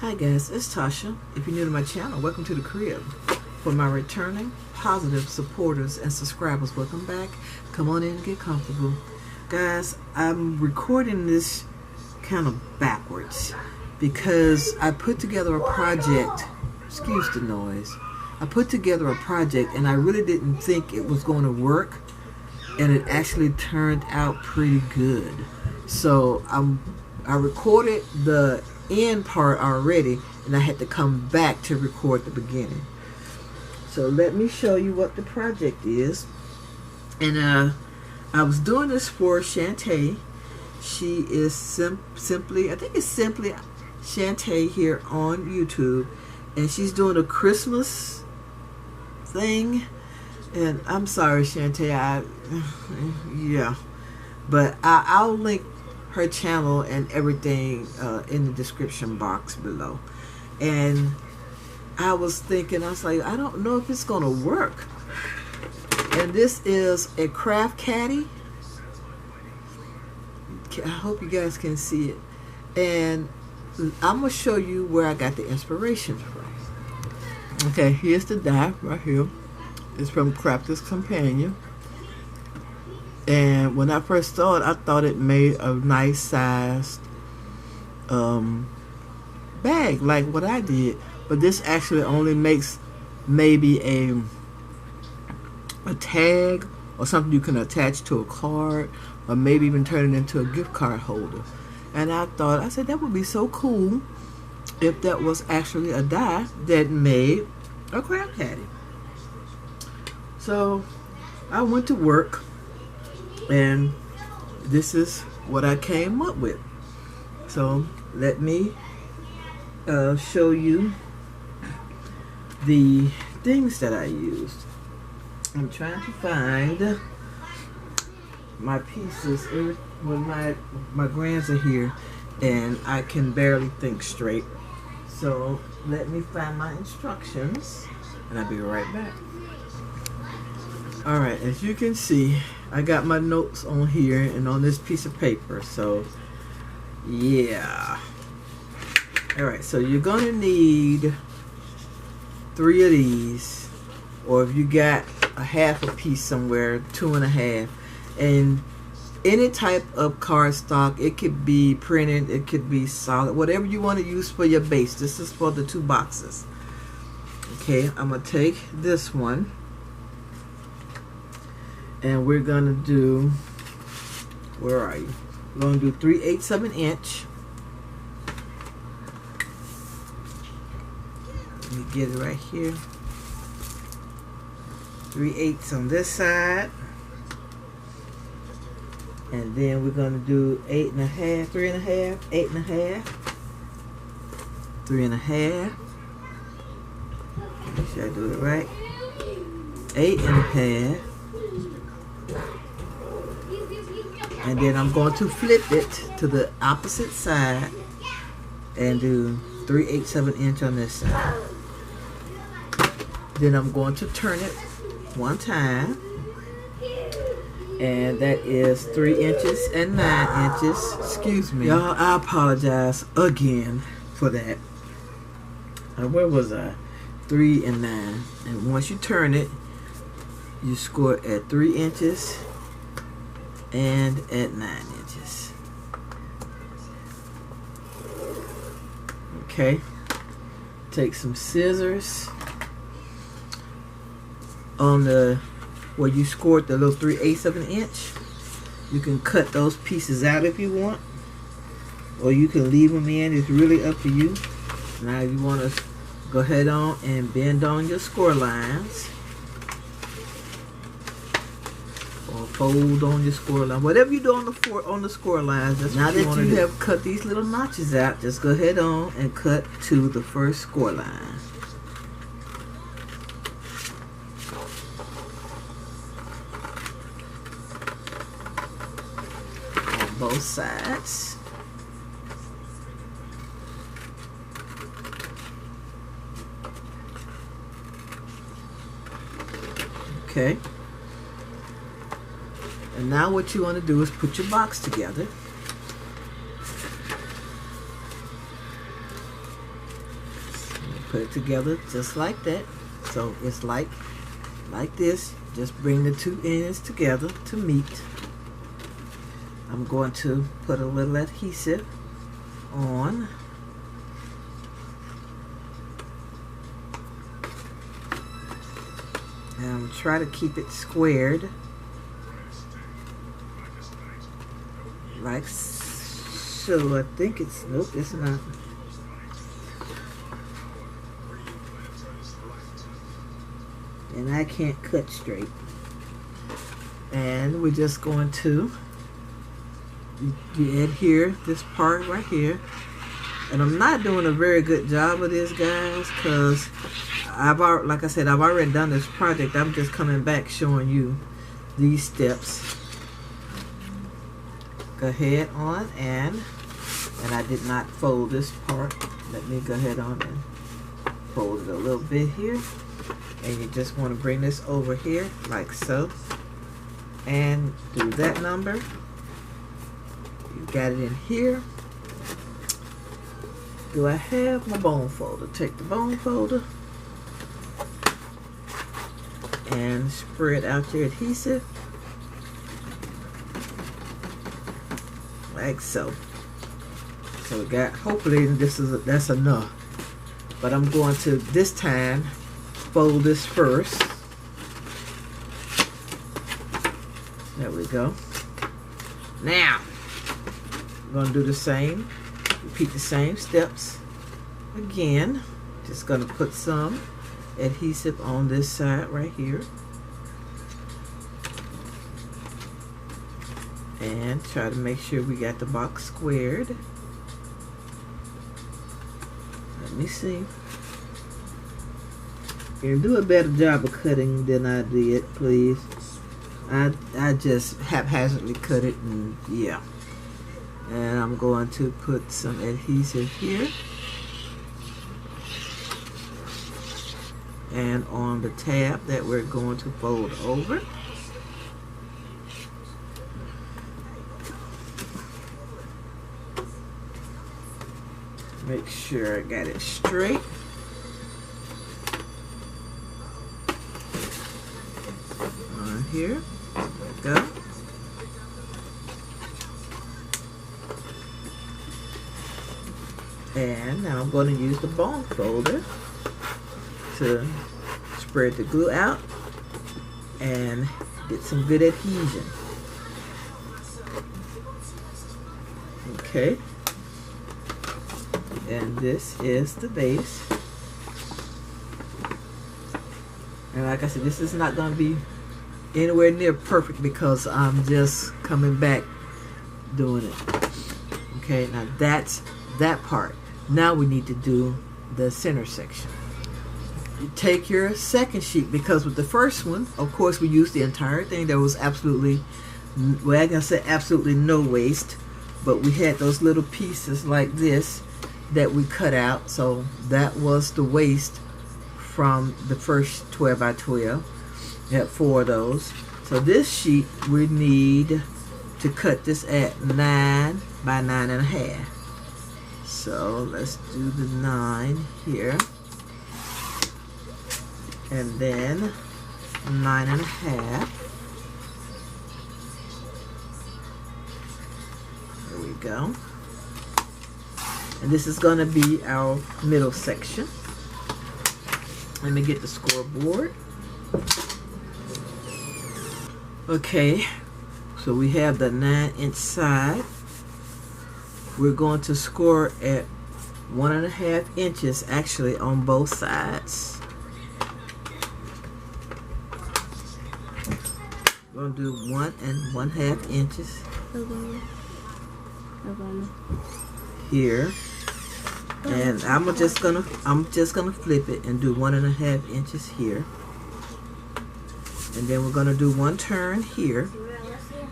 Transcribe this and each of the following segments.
Hi guys, it's Tasha. If you're new to my channel, welcome to the crib. For my returning, positive supporters and subscribers, welcome back. Come on in and get comfortable. Guys, I'm recording this kind of backwards because I put together a project, excuse the noise, I put together a project and I really didn't think it was going to work, and it actually turned out pretty good. So I recorded the end part already, and I had to come back to record the beginning. So let me show you what the project is. And I was doing this for Shantae. She is simply, I think it's simply Shantae here on YouTube, and she's doing a Christmas thing. And I'm sorry, Shantae, yeah, but I'll link her channel and everything in the description box below. And I was thinking, I was like, I don't know if it's gonna work. And this is a craft caddy. I hope you guys can see it. And I'm gonna show you where I got the inspiration from. Okay, here's the die right here. It's from Crafter's Companion. And when I first saw it, I thought it made a nice sized bag like what I did. But this actually only makes maybe a tag or something you can attach to a card, or maybe even turn it into a gift card holder. And I said that would be so cool if that was actually a die that made a craft caddy. So I went to work, and this is what I came up with. So let me show you the things that I used. I'm trying to find my pieces when my grands are here and I can barely think straight. So let me find my instructions and I'll be right back. Alright, as you can see, I got my notes on here and on this piece of paper. So yeah. Alright, so you're gonna need 3 of these, or if you got a half a piece somewhere, 2 1/2. And any type of cardstock, it could be printed, it could be solid, whatever you want to use for your base. This is for the 2 boxes. Okay, I'm gonna take this one, and we're gonna do, where are you? We're gonna do 3/8 of an inch. Let me get it right here. 3/8 on this side, and then we're gonna do 8 1/2, 3 1/2, 8 1/2, 3 1/2. Make sure I do it right. 8 1/2. And then I'm going to flip it to the opposite side and do 3/8 of an inch on this side. Then I'm going to turn it one time, and that is 3 inches and 9 inches. Excuse me, y'all, I apologize again for that. Where was I? 3 and 9. And once you turn it, you score it at 3 inches and at 9 inches. Okay, take some scissors on the where you scored the little 3/8 of an inch. You can cut those pieces out if you want, or you can leave them in. It's really up to you. Now you want to go ahead on and bend on your score lines, or fold on your score line, whatever you do on the score lines. That's now that you have cut these little notches out, just go ahead on and cut to the first score line. On both sides. Okay. And now what you want to do is put your box together. put it together just like that. So it's like this. Just bring the two ends together to meet. I'm going to put a little adhesive on. And try to keep it squared like so. I think it's, nope, it's not. And I can't cut straight. And we're just going to adhere this part right here. And I'm not doing a very good job of this, guys, because like I said, I've already done this project. I'm just coming back showing you these steps. Go ahead on and I did not fold this part. Let me go ahead on and fold it a little bit here. And you just want to bring this over here like so. And do that number. You got it in here. Do I have my bone folder? Take the bone folder and spread out your adhesive like so. So we got, hopefully that's enough. But I'm going to this time fold this first. There we go. Now we're going to do the same. Repeat the same steps again. Just going to put some adhesive on this side right here. And try to make sure we got the box squared. Let me see. Can you do a better job of cutting than I did, please? I just haphazardly cut it, and yeah. And I'm going to put some adhesive here. And on the tab that we're going to fold over. Make sure I got it straight. On here. There we go. And now I'm going to use the bone folder to spread the glue out and get some good adhesion. Okay. And this is the base. And like I said, this is not going to be anywhere near perfect because I'm just coming back doing it. Okay, now that's that part. Now we need to do the center section. You take your second sheet, because with the first one, of course, we used the entire thing. There was absolutely, well, I can say absolutely no waste, but we had those little pieces like this that we cut out. So that was the waste from the first 12 by 12. We had 4 of those. So this sheet we need to cut this at 9 by 9.5. So let's do the 9 here, and then 9.5. There we go. And this is going to be our middle section. Let me get the scoreboard. Okay, so we have the 9-inch side. We're going to score at 1.5 inches actually on both sides. We're going to do 1 1/2 inches here, and I'm just gonna flip it and do 1 1/2 inches here, and then we're gonna do 1 turn here,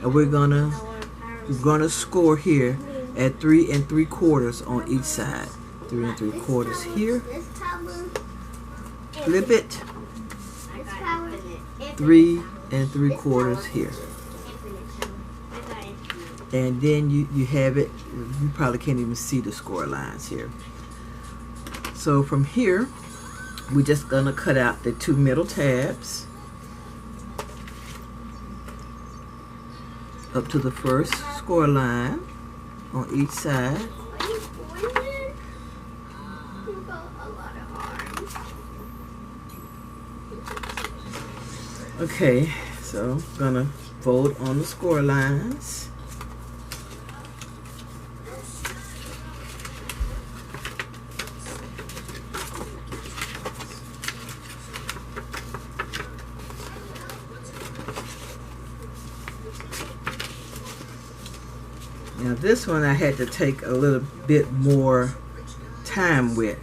and we're gonna score here at 3 3/4 on each side. 3 3/4 here. Flip it. 3 3/4 here. And then you have it. You probably can't even see the score lines here. So from here, we're just gonna cut out the 2 middle tabs up to the first score line on each side. Okay, so I'm gonna fold on the score lines. Now this one I had to take a little bit more time with.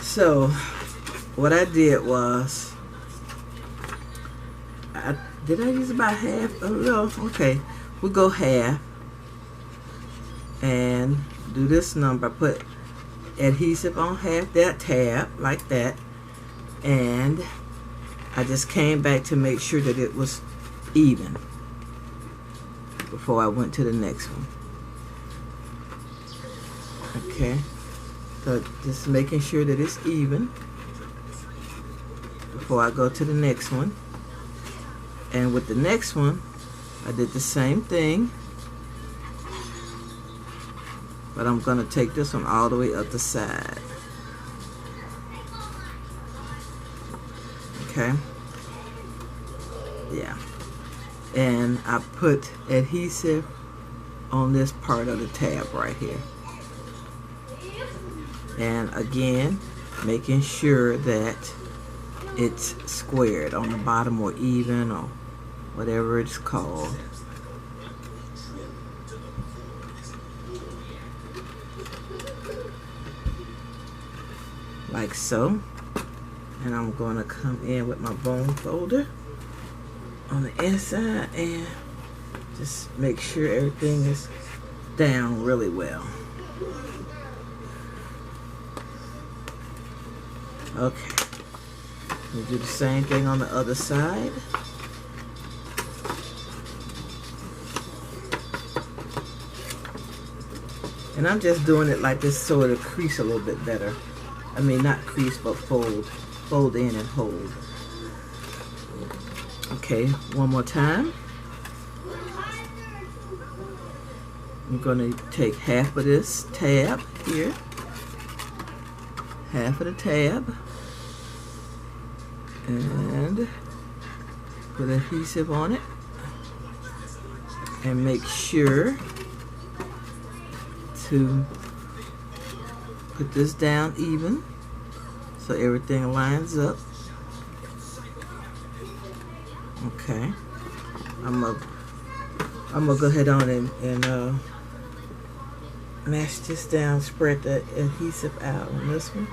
So what I did was, did I use about half? Oh no, okay. We'll go half and do this number. Put adhesive on half that tab, like that. And I just came back to make sure that it was even before I went to the next one. Okay, so just making sure that it's even before I go to the next one. And with the next one, I did the same thing, but I'm gonna take this one all the way up the side. Okay, yeah. And I put adhesive on this part of the tab right here. And again, making sure that it's squared on the bottom, or even, or whatever it's called. Like so. And I'm going to come in with my bone folder on the inside and just make sure everything is down really well. Okay. We'll do the same thing on the other side. And I'm just doing it like this so it'll crease a little bit better. I mean, not crease, but fold. Fold in and hold. Okay, one more time. I'm going to take half of this tab here. Half of the tab. And put adhesive on it. And make sure to put this down even so everything lines up. Okay, I'm gonna go ahead on and mash this down, spread the adhesive out on this one.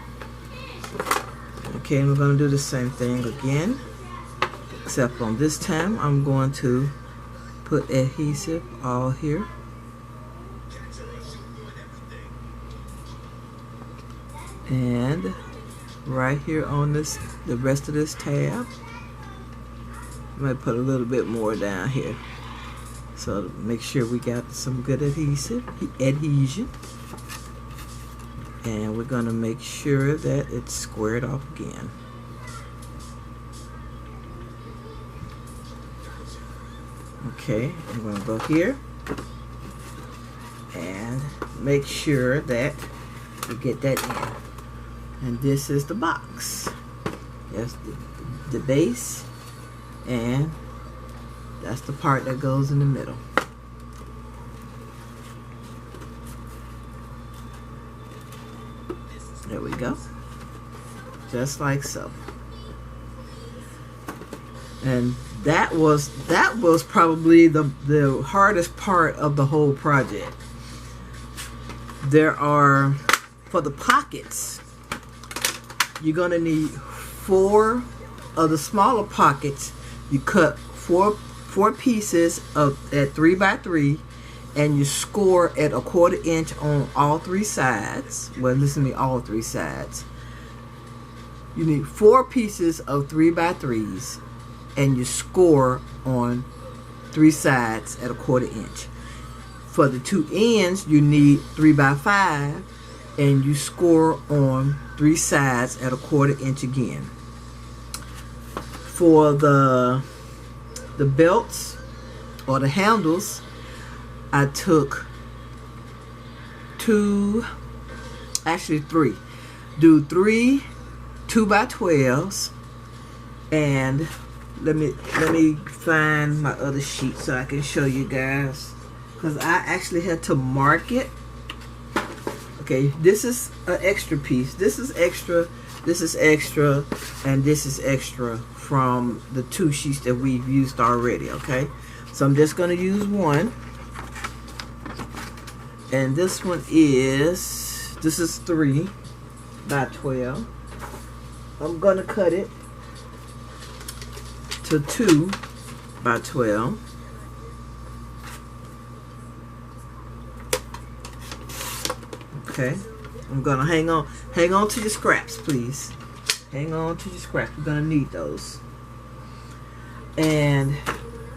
Okay, and we're gonna do the same thing again, except on this time I'm going to put adhesive all here. And right here on this, the rest of this tab, I might put a little bit more down here. So make sure we got some good adhesion. And we're going to make sure that it's squared off again. Okay, I'm going to go here and make sure that we get that in. And this is the box. That's the base, and that's the part that goes in the middle. There we go. Just like so. And that was probably the hardest part of the whole project. There are, for the pockets, you're gonna need 4 of the smaller pockets. You cut four pieces at 3 by 3, and you score at 1/4 inch on all 3 sides. Well, listen to me, all 3 sides. You need 4 pieces of 3 by 3s, and you score on 3 sides at 1/4 inch. For the 2 ends, you need 3 by 5, and you score on 3 sides at 1/4 inch again. For the belts or the handles, I took 3. Do 3 2x12s, and let me find my other sheet so I can show you guys, because I actually had to mark it. Okay, this is an extra piece. This is extra. This is extra, and this is extra from the 2 sheets that we've used already. Okay, so I'm just gonna use one, and this is 3x12. I'm gonna cut it to 2x12. Okay, I'm gonna hang on to your scraps, please. Hang on to your scraps. We're gonna need those. And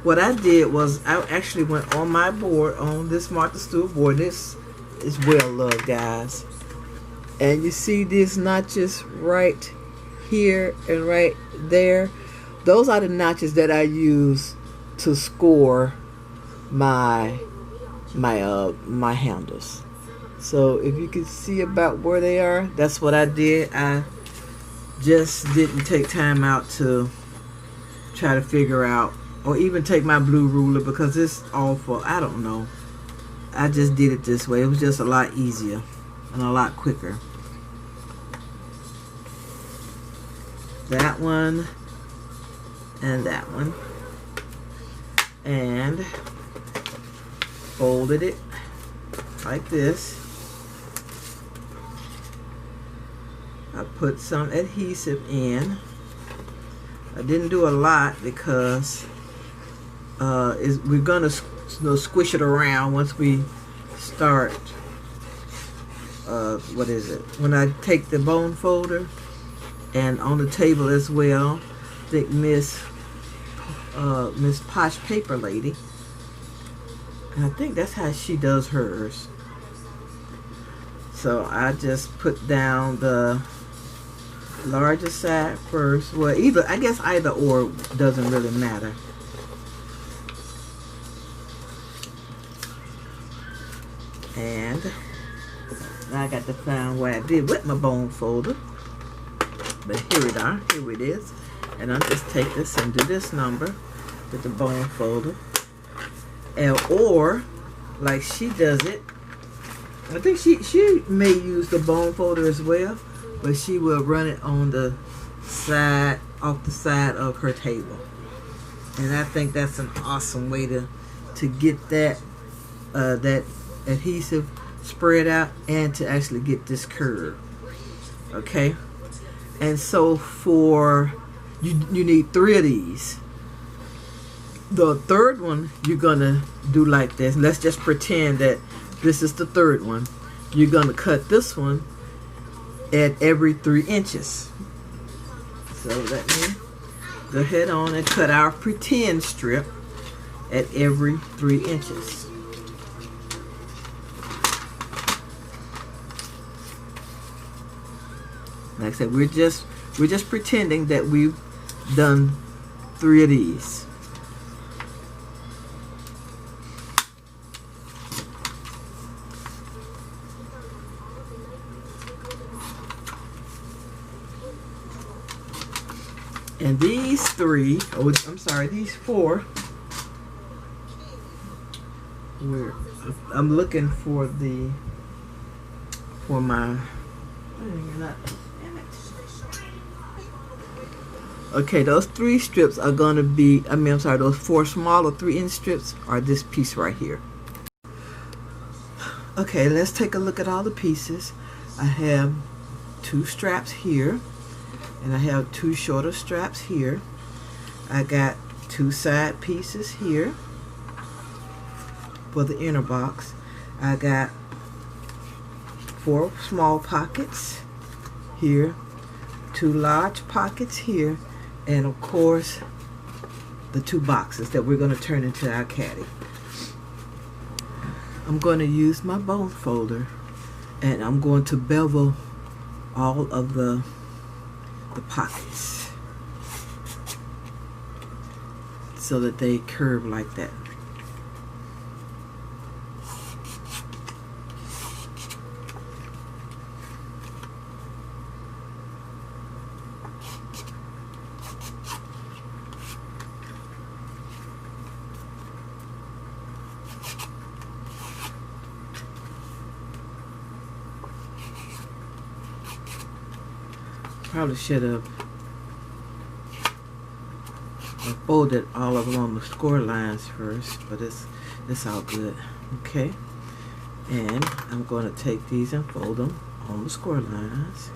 what I did was I actually went on my board, on this Martha Stewart board. This is well loved, guys. And you see these notches right here and right there. Those are the notches that I use to score my handles. So if you can see about where they are, that's what I did. I just didn't take time out to try to figure out, or even take my blue ruler, because it's awful. I don't know. I just did it this way. It was just a lot easier and a lot quicker. That one and that one, and folded it like this. I put some adhesive in. I didn't do a lot because we're gonna squish it around once we start. What is it? When I take the bone folder, and on the table as well, I think Miss Posh Paper Lady, and I think that's how she does hers. So I just put down the larger side first. Well, I guess either or doesn't really matter. And now I got to find what I did with my bone folder. But here it is. And I'll just take this and do this number with the bone folder. And or like she does it, I think she may use the bone folder as well, but she will run it on the side, off the side of her table. And I think that's an awesome way to get that that adhesive spread out, and to actually get this curve. Okay, and so for you need 3 of these. The third one you're gonna do like this. Let's just pretend that this is the third one. You're gonna cut this one at every 3 inches. So let me go ahead on and cut our pretend strip at every 3 inches. Like I said, we're just pretending that we've done 3 of these. And these 3, oh, I'm sorry, these 4. I'm looking for my. Okay, those 3 strips are gonna be. I'm sorry, those 4 smaller 3-inch strips are this piece right here. Okay, let's take a look at all the pieces. I have 2 straps here, and I have 2 shorter straps here. I got 2 side pieces here for the inner box. I got 4 small pockets here, 2 large pockets here, and of course the 2 boxes that we're going to turn into our caddy. I'm going to use my bone folder And I'm going to bevel all of the pockets so that they curve like that. Probably should have folded all of them on the score lines first, but it's all good. Okay, and I'm going to take these and fold them on the score lines.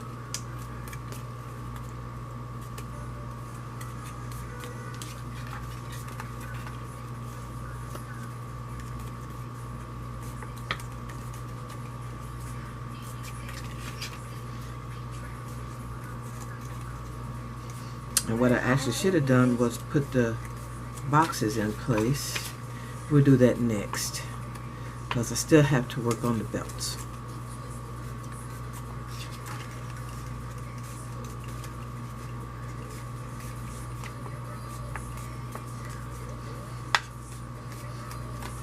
And what I actually should have done was put the boxes in place. We'll do that next, because I still have to work on the belts.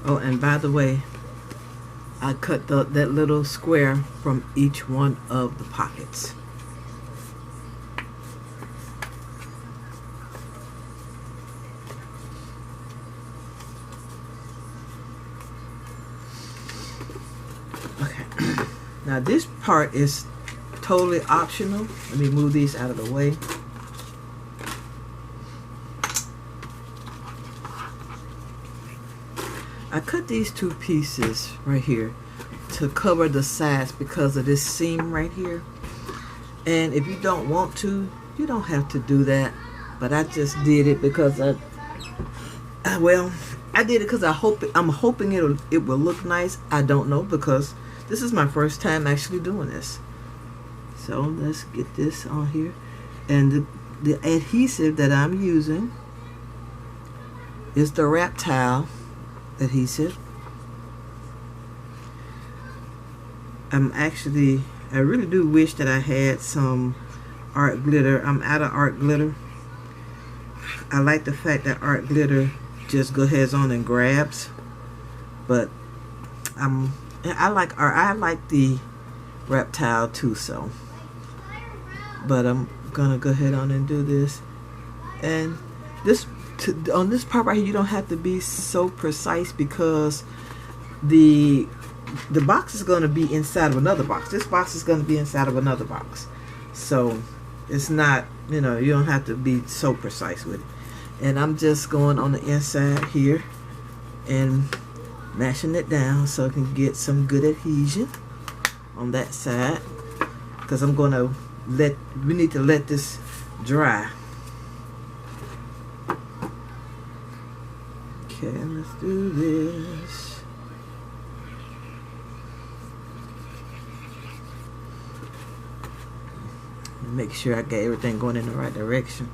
Oh, and by the way, I cut that little square from each one of the pockets. Now this part is totally optional. Let me move these out of the way. I cut these two pieces right here to cover the sides because of this seam right here. And if you don't want to, you don't have to do that. But I just did it because I did it because I'm hoping it will look nice. I don't know, because this is my first time actually doing this. So let's get this on here. And the adhesive that I'm using is the wrap towel adhesive. I really do wish that I had some art glitter. I'm out of art glitter. I like the fact that art glitter just goes heads on and grabs, but I like the wrap towel too, so. But I'm gonna go ahead on and do this. And on this part right here, you don't have to be so precise, because the box is gonna be inside of another box. This box is gonna be inside of another box, so it's not, you don't have to be so precise with it. And I'm just going on the inside here and mashing it down so I can get some good adhesion on that side, because we need to let this dry. Okay, let's do this. Make sure I got everything going in the right direction.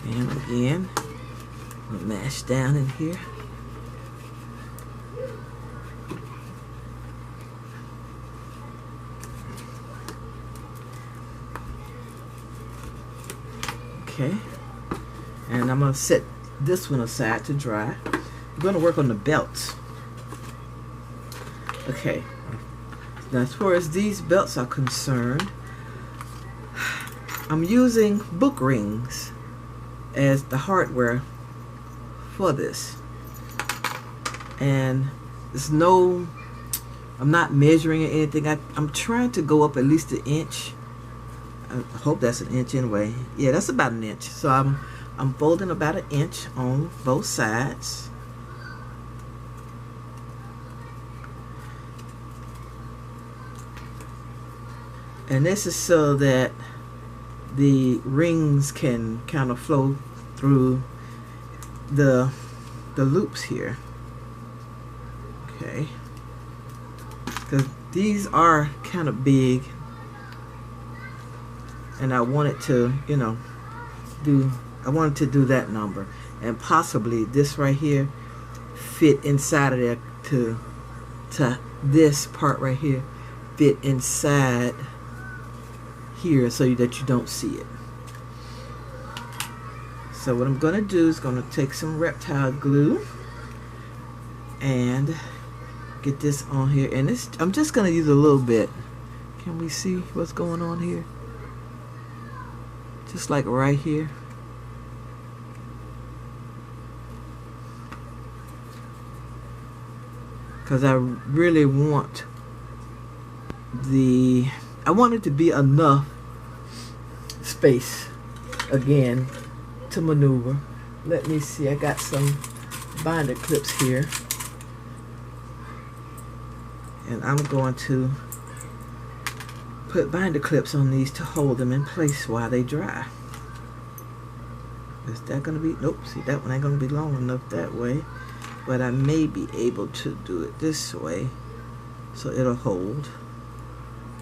And again, mash down in here. Okay, and I'm going to set this one aside to dry. I'm going to work on the belts. Okay, now as far as these belts are concerned, I'm using book rings as the hardware for this. And I'm not measuring or anything. I'm trying to go up at least an inch. I hope that's an inch anyway. Yeah, that's about an inch. So I'm folding about an inch on both sides. And this is so that the rings can kind of flow through the loops here. Okay, because these are kind of big. and I wanted to, you know, I wanted to do that number, and possibly this right here fit inside of there to this part right here fit inside here so that you don't see it. So what I'm going to do is going to take some reptile glue and get this on here, and I'm just going to use a little bit. Can we see what's going on here? Just like right here. Because I really want I want it to be enough space again to maneuver. Let me see, I got some binder clips here, and I'm going to put binder clips on these to hold them in place while they dry. Is that gonna be, nope, see, that one ain't gonna be long enough that way, but I may be able to do it this way so it'll hold.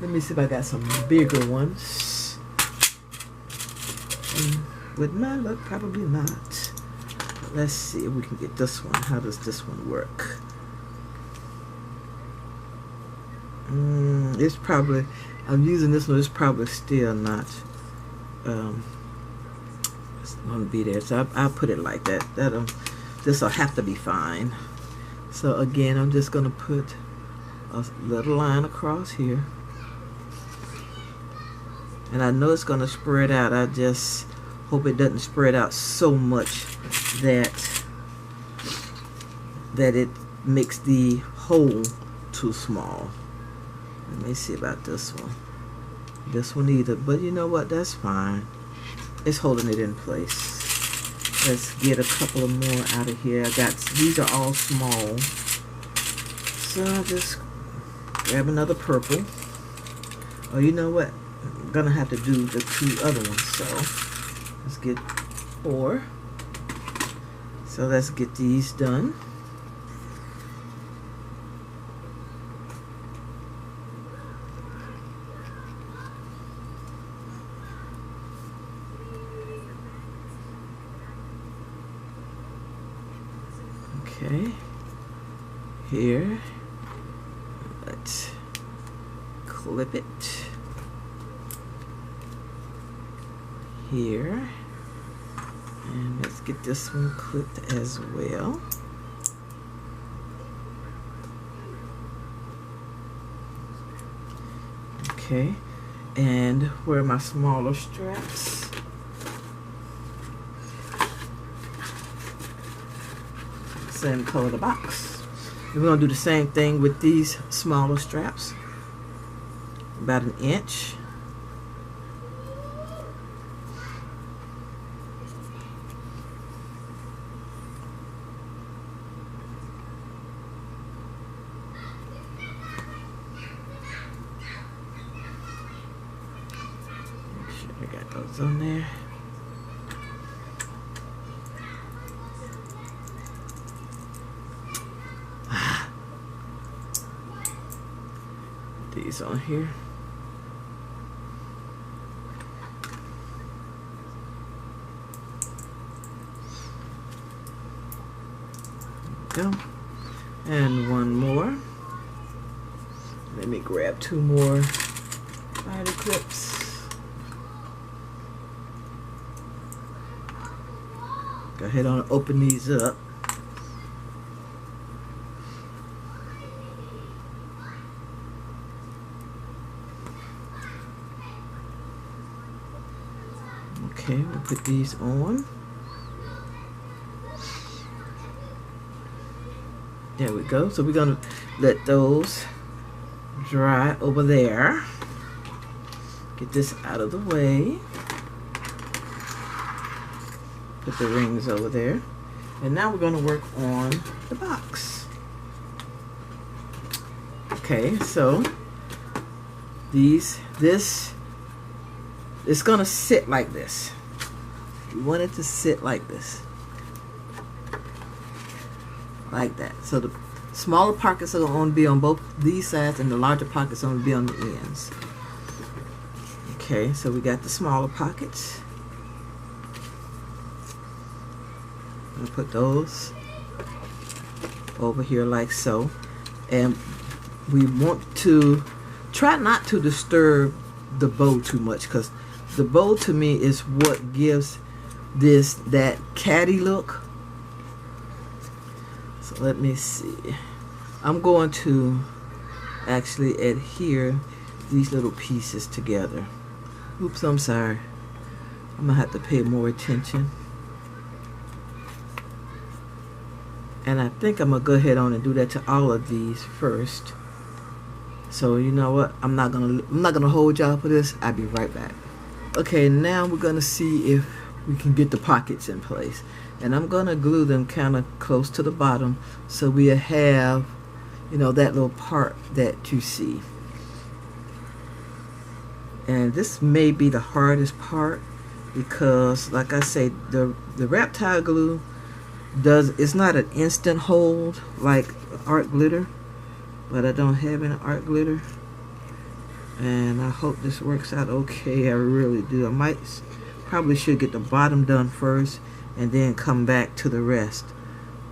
Let me see if I got some bigger ones. With my luck, probably not. But let's see if we can get this one. How does this one work? It's probably, I'm using this one, it's probably still not it's gonna be there, so I'll put it like that. This will have to be fine. So again, I'm just gonna put a little line across here, and I know it's gonna spread out. I just hope it doesn't spread out so much that it makes the hole too small. Let me see about this one. This one either, but you know what? That's fine. It's holding it in place. Let's get a couple of more out of here. These are all small. So I'll just grab another purple. Oh, you know what? I'm gonna have to do the 2 other ones. So let's get 4. So let's get these done. Okay, here, let's clip it here, and let's get this one clipped as well. Okay, and where are my smaller straps? Same color of the box. And we're going to do the same thing with these smaller straps, about 1 inch. Make sure I got those on there. These on here. There we go. And one more. Let me grab 2 more binder clips. Go ahead and open these up. Okay, we'll put these on. There we go. So we're going to let those dry over there. Get this out of the way. Put the rings over there. And now we're going to work on the box. Okay, so it's going to sit like this. You want it to sit like this. Like that. So the smaller pockets are going to be on both these sides, and the larger pockets are going to be on the ends. Okay. Okay, so we got the smaller pockets. I'll put those over here like so. And we want to try not to disturb the bow too much, because the bow to me is what gives this that caddy look. So let me see. I'm going to actually adhere these little pieces together. Oops, I'm sorry. I'm gonna have to pay more attention. And I think I'm gonna go ahead on and do that to all of these first. So you know what? I'm not gonna hold y'all for this. I'll be right back. Okay, now we're gonna see if we can get the pockets in place. And I'm gonna glue them kind of close to the bottom so we have, you know, that little part that you see. And this may be the hardest part because, like I say, the reptile glue it's not an instant hold like art glitter, but I don't have any art glitter, and I hope this works out okay. I really do. I probably should get the bottom done first and then come back to the rest,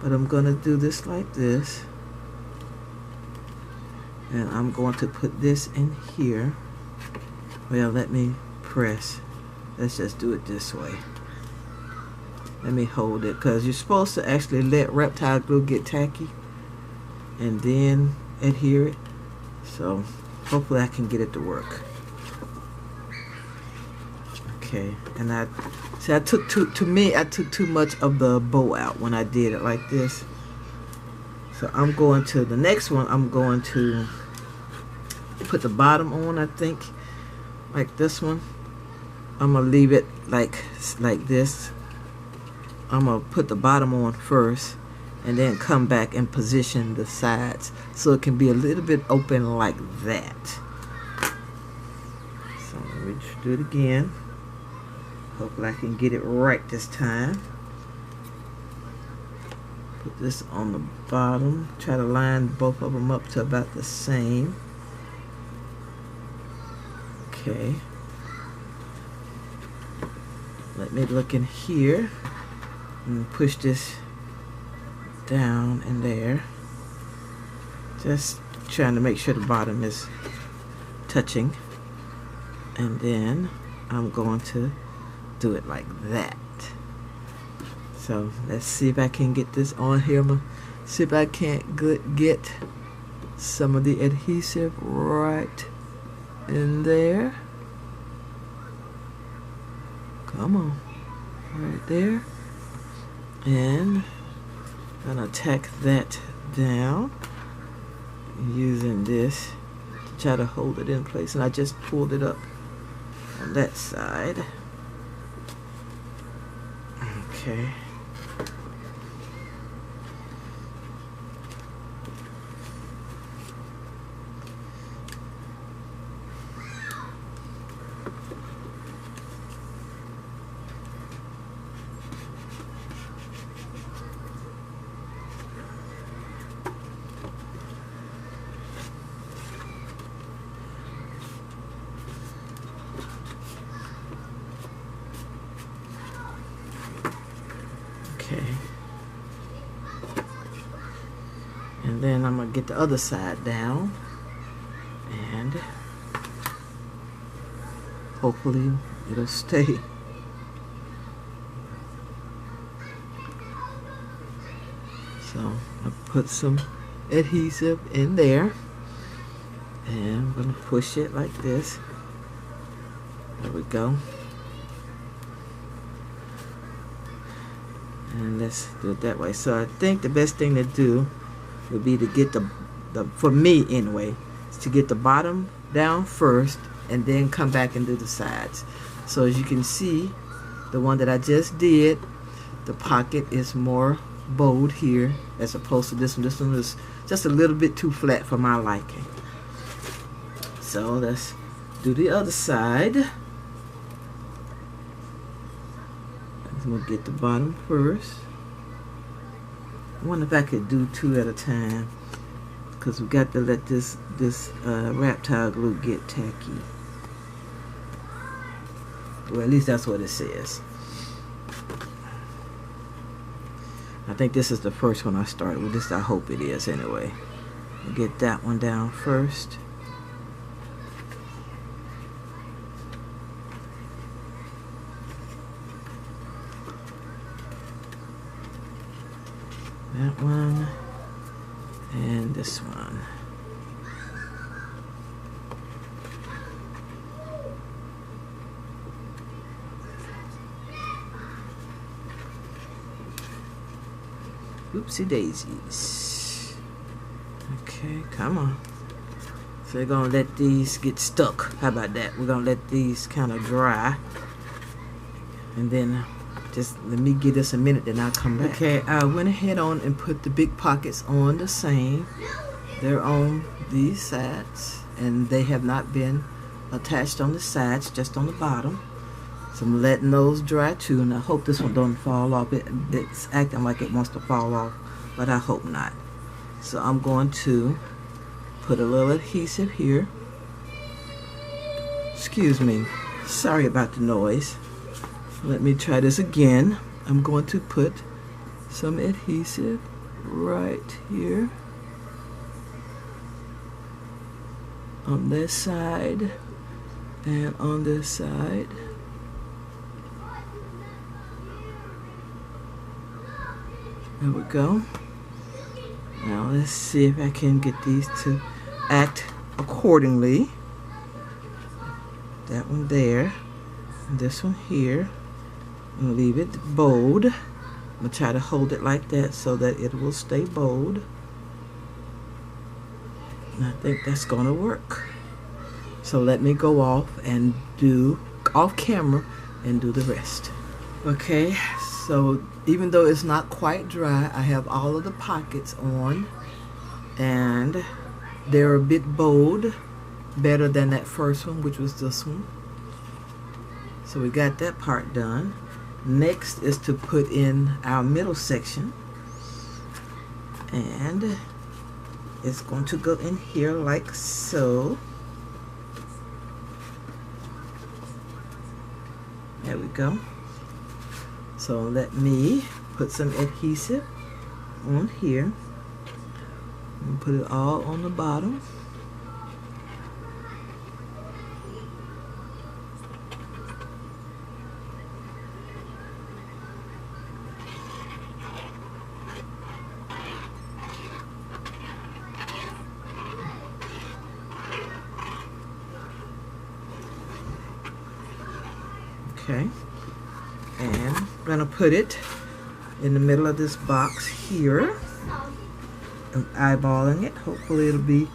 but I'm gonna do this like this, and I'm going to put this in here. Well, let me press. Let's just do it this way. Let me hold it, because you're supposed to actually let reptile glue get tacky and then adhere it. So hopefully I can get it to work. Okay, and I took too much of the bow out when I did it like this. So I'm going to the next one. I'm going to put the bottom on, I think, like this one. I'm gonna leave it like this. I'm gonna put the bottom on first and then come back and position the sides so it can be a little bit open like that. So let me just do it again. Hopefully I can get it right this time. Put this on the bottom. Try to line both of them up to about the same. Okay. Let me look in here and push this down in there. Just trying to make sure the bottom is touching. And then I'm going to do it like that. So let's see if I can get this on here. I'm gonna see if I can't get some of the adhesive right in there. Come on, right there. And I'm gonna tack that down using this to try to hold it in place. And I just pulled it up on that side. Okay. Okay. And then I'm going to get the other side down and hopefully it'll stay. So I put some adhesive in there and I'm going to push it like this. There we go. And let's do it that way. So I think the best thing to do would be to get the for me anyway, is to get the bottom down first and then come back and do the sides. So as you can see, the one that I just did, the pocket is more bowed here as opposed to this one. This one is just a little bit too flat for my liking. So let's do the other side. I'm going to get the bottom first. I wonder if I could do two at a time, because we got to let this reptile glue get tacky. Well, at least that's what it says. I think this is the first one I started with. This, I hope it is anyway. I'll get that one down first. That one and this one. Oopsie daisies. Okay, come on. So we're gonna let these get stuck. How about that? We're gonna let these kind of dry. And then just let me give this a minute, then I'll come back. Okay, I went ahead on and put the big pockets on the same. They're on these sides, and they have not been attached on the sides, just on the bottom. So I'm letting those dry too, and I hope this one don't fall off. It's acting like it wants to fall off, but I hope not. So I'm going to put a little adhesive here. Excuse me, sorry about the noise. Let me try this again. I'm going to put some adhesive right here on this side and on this side. There we go. Now let's see if I can get these to act accordingly. That one there, and this one here. I'm gonna leave it bold. I'm gonna try to hold it like that so that it will stay bold. And I think that's gonna work. So let me go off and do off camera and do the rest. Okay, so even though it's not quite dry, I have all of the pockets on, and they're a bit bold, better than that first one, which was this one. So we got that part done. Next is to put in our middle section, and it's going to go in here like so. There we go. So let me put some adhesive on here and put it all on the bottom. Okay, and I'm gonna put it in the middle of this box here. I'm eyeballing it. Hopefully it'll be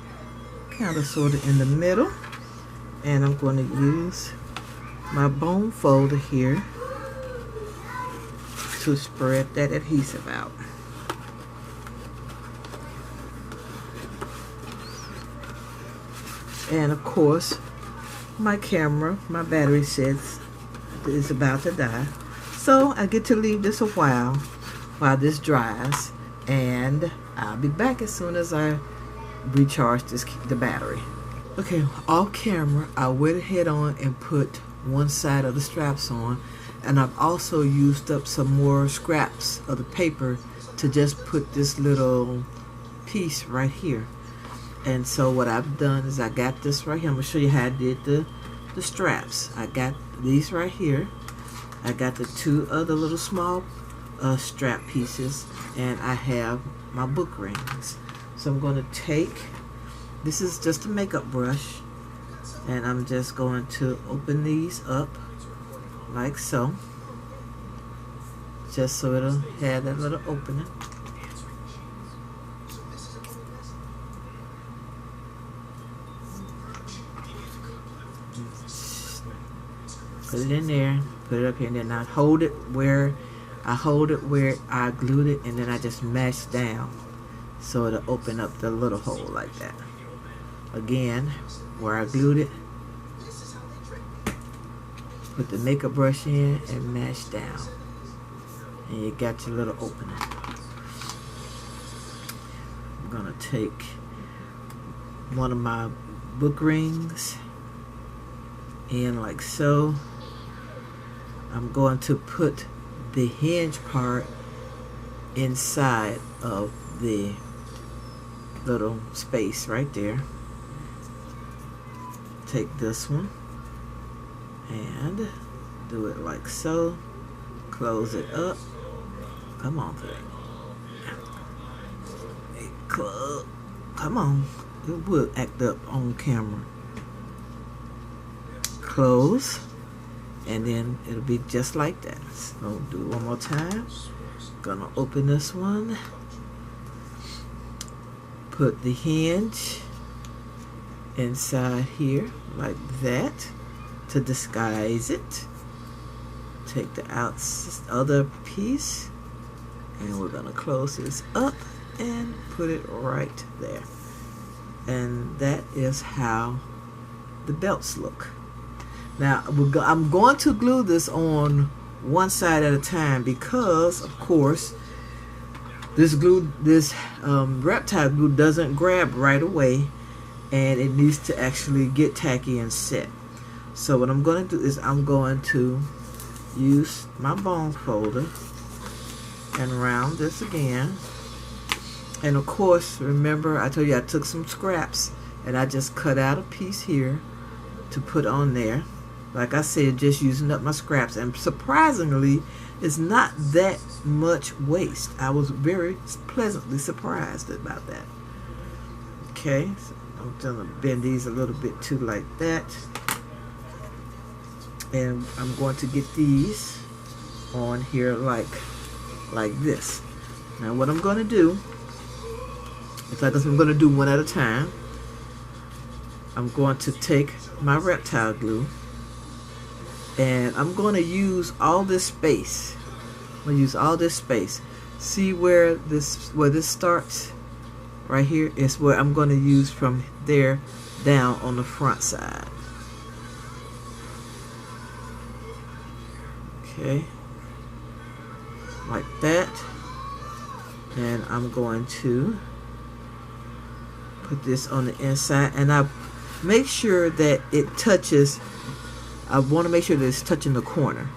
kind of sort of in the middle. And I'm going to use my bone folder here to spread that adhesive out. And of course, my camera, my battery says is about to die. So I get to leave this a while this dries, and I'll be back as soon as I recharge the battery. Okay, off camera, I went ahead on and put one side of the straps on, and I've also used up some more scraps of the paper to just put this little piece right here. And so what I've done is I got this right here. I'm gonna show you how I did the straps. I got these right here. I got the two other little small strap pieces, and I have my book rings. So I'm going to take, this is just a makeup brush, and I'm just going to open these up like so, just so it'll have that little opening. Put it in there, put it up here, and then I hold it where I glued it, and then I just mash down so it'll open up the little hole like that. Again, where I glued it, put the makeup brush in and mash down, and you got your little opening. I'm gonna take one of my book rings in like so, I'm going to put the hinge part inside of the little space right there. Take this one and do it like so. Close it up. Come on, thing. Come on. It will act up on camera. Close. And then it'll be just like that. So do it one more time. Gonna open this one. Put the hinge inside here like that to disguise it. Take the other piece and we're gonna close this up and put it right there. And that is how the belts look. Now I'm going to glue this on one side at a time because, of course, this reptile glue doesn't grab right away, and it needs to actually get tacky and set. So what I'm going to do is I'm going to use my bone folder and round this again. And of course, remember I told you I took some scraps and I just cut out a piece here to put on there. Like I said, just using up my scraps, and surprisingly it's not that much waste. I was very pleasantly surprised about that. Okay, so I'm gonna bend these a little bit too, like that, and I'm going to get these on here like this. Now what I'm going to do, it's like I'm going to do one at a time. I'm going to take my reptile glue and I'm going to use all this space. I'm going to use all this space. See where this starts? Right here is where I'm going to use from there down on the front side. Okay, like that. And I'm going to put this on the inside, and I make sure that it touches. I want to make sure that it's touching the corner.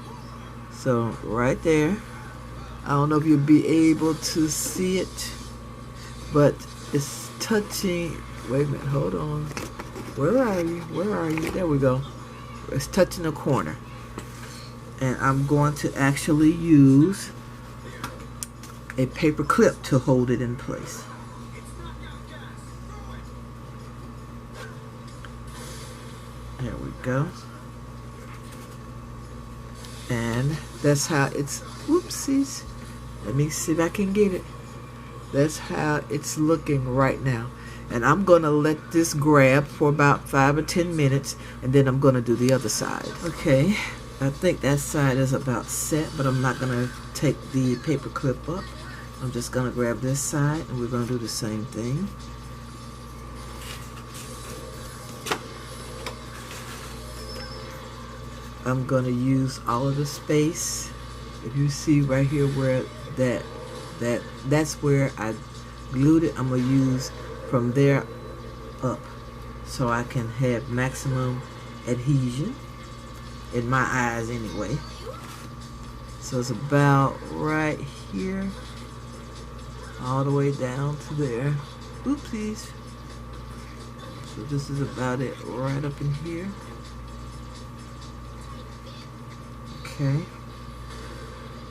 So right there. I don't know if you'll be able to see it, but it's touching. Wait a minute, hold on. Where are you? Where are you? There we go. It's touching the corner. And I'm going to actually use a paper clip to hold it in place. There we go. And that's how it's, whoopsies. Let me see if I can get it. That's how it's looking right now. And I'm going to let this grab for about 5 or 10 minutes, and then I'm going to do the other side. Okay, I think that side is about set, but I'm not going to take the paper clip up. I'm just going to grab this side, and we're going to do the same thing. I'm going to use all of the space. If you see right here where that's where I glued it, I'm going to use from there up so I can have maximum adhesion in my eyes anyway. So it's about right here all the way down to there. Oopsies. So this is about it right up in here. Okay,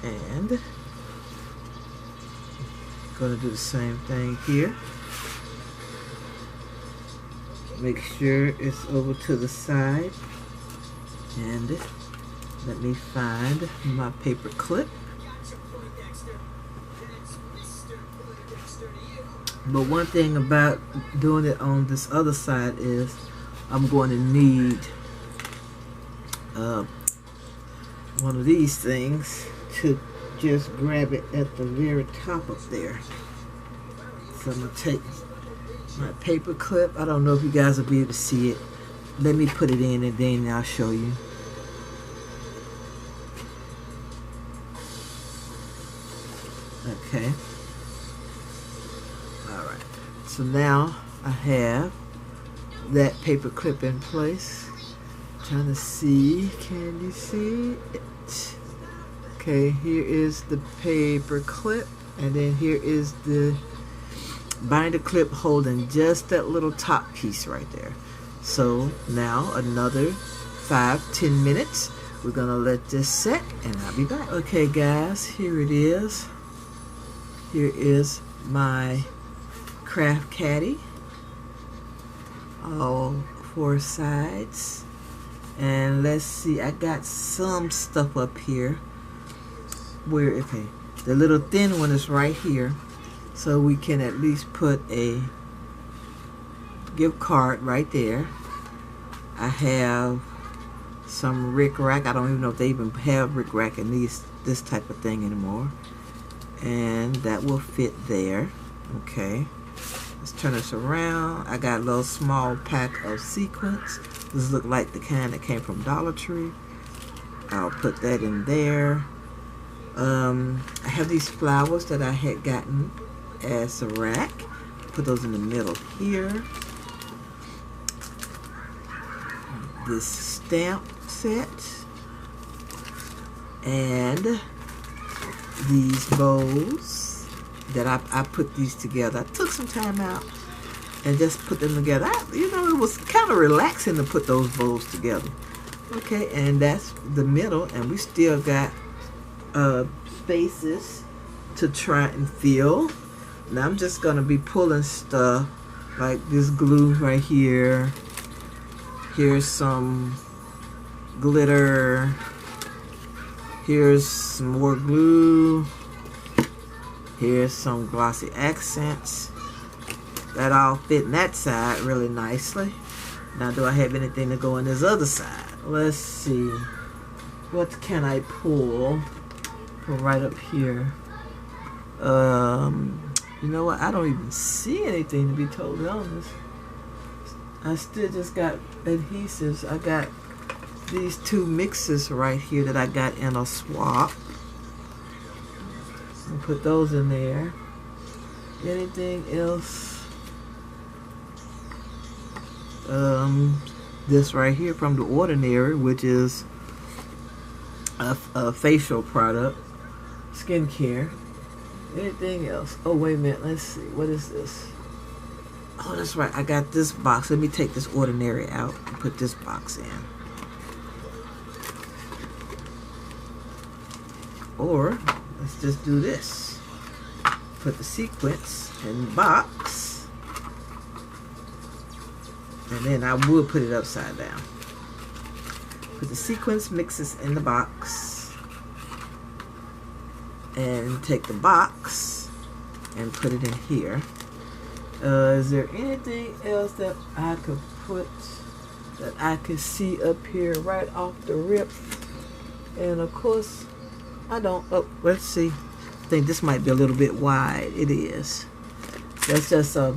and gonna do the same thing here. Make sure it's over to the side, and let me find my paper clip. But one thing about doing it on this other side is I'm going to need one of these things to just grab it at the very top up there. So I'm going to take my paper clip. I don't know if you guys will be able to see it. Let me put it in and then I'll show you. Okay. Alright. So now I have that paper clip in place Trying to see, can you see it? Okay, here is the paper clip, and then here is the binder clip holding just that little top piece right there. So now another 5-10 minutes. We're gonna let this set and I'll be back. Okay guys, here it is. Here is my craft caddy, all 4 sides. And let's see, I got some stuff up here where, okay, the little thin one is right here, so we can at least put a gift card right there. I have some Rick Rack. I don't even know if they even have Rick Rack in this type of thing anymore. And that will fit there. Okay. Let's turn this around. I got a little small pack of sequins. This look like the kind that came from Dollar Tree. I'll put that in there. I have these flowers that I had gotten as a rack. Put those in the middle here. This stamp set and these bows that I put these together. I took some time out and just put them together. You know, it was kind of relaxing to put those bows together. Okay, and that's the middle, and we still got spaces to try and fill. Now I'm just gonna be pulling stuff like this glue right here. Here's some glitter. Here's some more glue. Here's some glossy accents. That all fit in that side really nicely. Now, do I have anything to go in this other side? Let's see. What can I pull from right up here? You know what? I don't even see anything, to be totally honest. I still just got adhesives. I got these 2 mixes right here that I got in a swap. I'll put those in there. Anything else? This right here from The Ordinary, which is a facial product, skincare. Anything else? Oh, wait a minute. Let's see. What is this? Oh, that's right. I got this box. Let me take this Ordinary out and put this box in. Or let's just do this. Put the sequins in the box. And then I would put it upside down. Put the sequins mixes in the box. And take the box and put it in here. Is there anything else that I could put that I could see up here right off the rip? And of course, I don't. Oh, let's see. I think this might be a little bit wide. It is. That's just a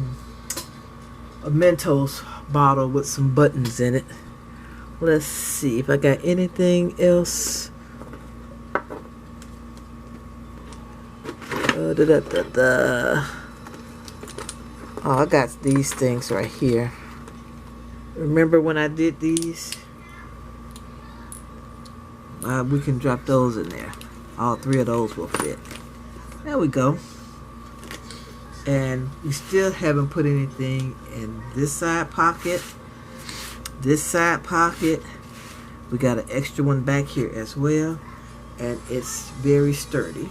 Mentos bottle with some buttons in it. Let's see if I got anything else. Oh, I got these things right here. Remember when I did these? We can drop those in there. All 3 of those will fit. There we go. And we still haven't put anything in this side pocket. This side pocket. We got an extra one back here as well. And it's very sturdy.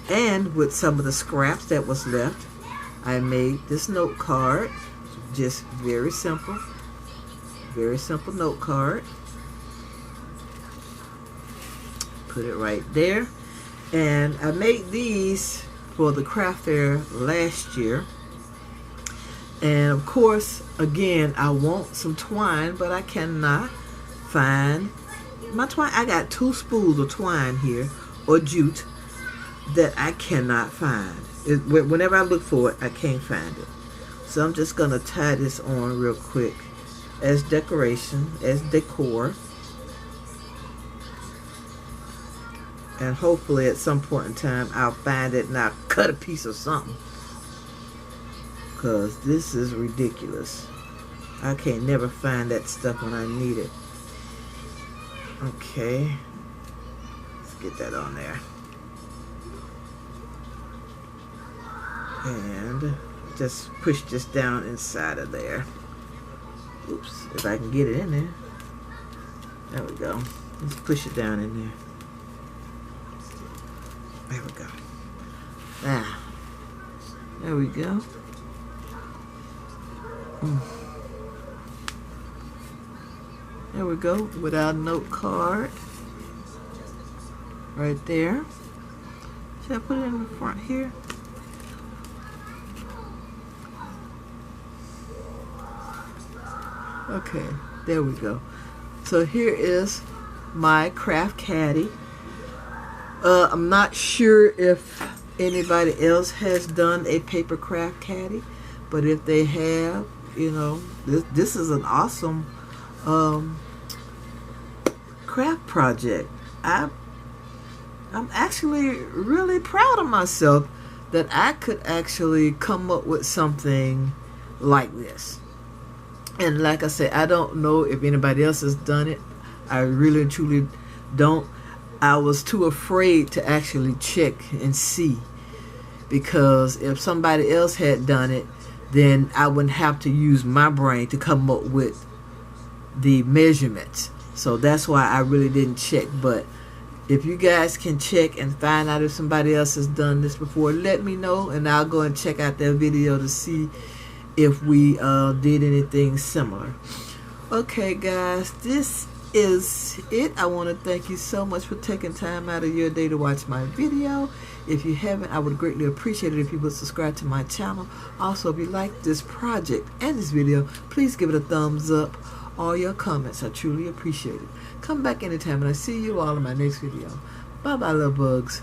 And with some of the scraps that was left, I made this note card. Just very simple. Very simple note card. Put it right there. And I made these for the craft fair last year. And of course, again, I want some twine, but I cannot find my twine. I got 2 spools of twine here, or jute, that I cannot find. Whenever I look for it, I can't find it. So I'm just going to tie this on real quick as decoration, as decor. And hopefully at some point in time I'll find it and I'll cut a piece of something. Because this is ridiculous. I can't never find that stuff when I need it. Okay, let's get that on there. And just push this down inside of there. Oops, if I can get it in there. There we go. Let's push it down in there. There we go. Ah, there we go. There we go, with our note card. Right there. Should I put it in the front here? Okay, there we go. So here is my craft caddy. I'm not sure if anybody else has done a paper craft caddy, but if they have, you know, this is an awesome craft project. I'm actually really proud of myself that I could actually come up with something like this. And like I said, I don't know if anybody else has done it. I really and truly don't. I was too afraid to actually check and see, because if somebody else had done it, then I wouldn't have to use my brain to come up with the measurements. So that's why I really didn't check. But if you guys can check and find out if somebody else has done this before, let me know, and I'll go and check out their video to see if we did anything similar. Okay guys, this is it. I want to thank you so much for taking time out of your day to watch my video. If you haven't, I would greatly appreciate it if you would subscribe to my channel. Also, if you like this project and this video, please give it a thumbs up. All your comments, I truly appreciate it. Come back anytime, and I see you all in my next video. Bye bye, love bugs.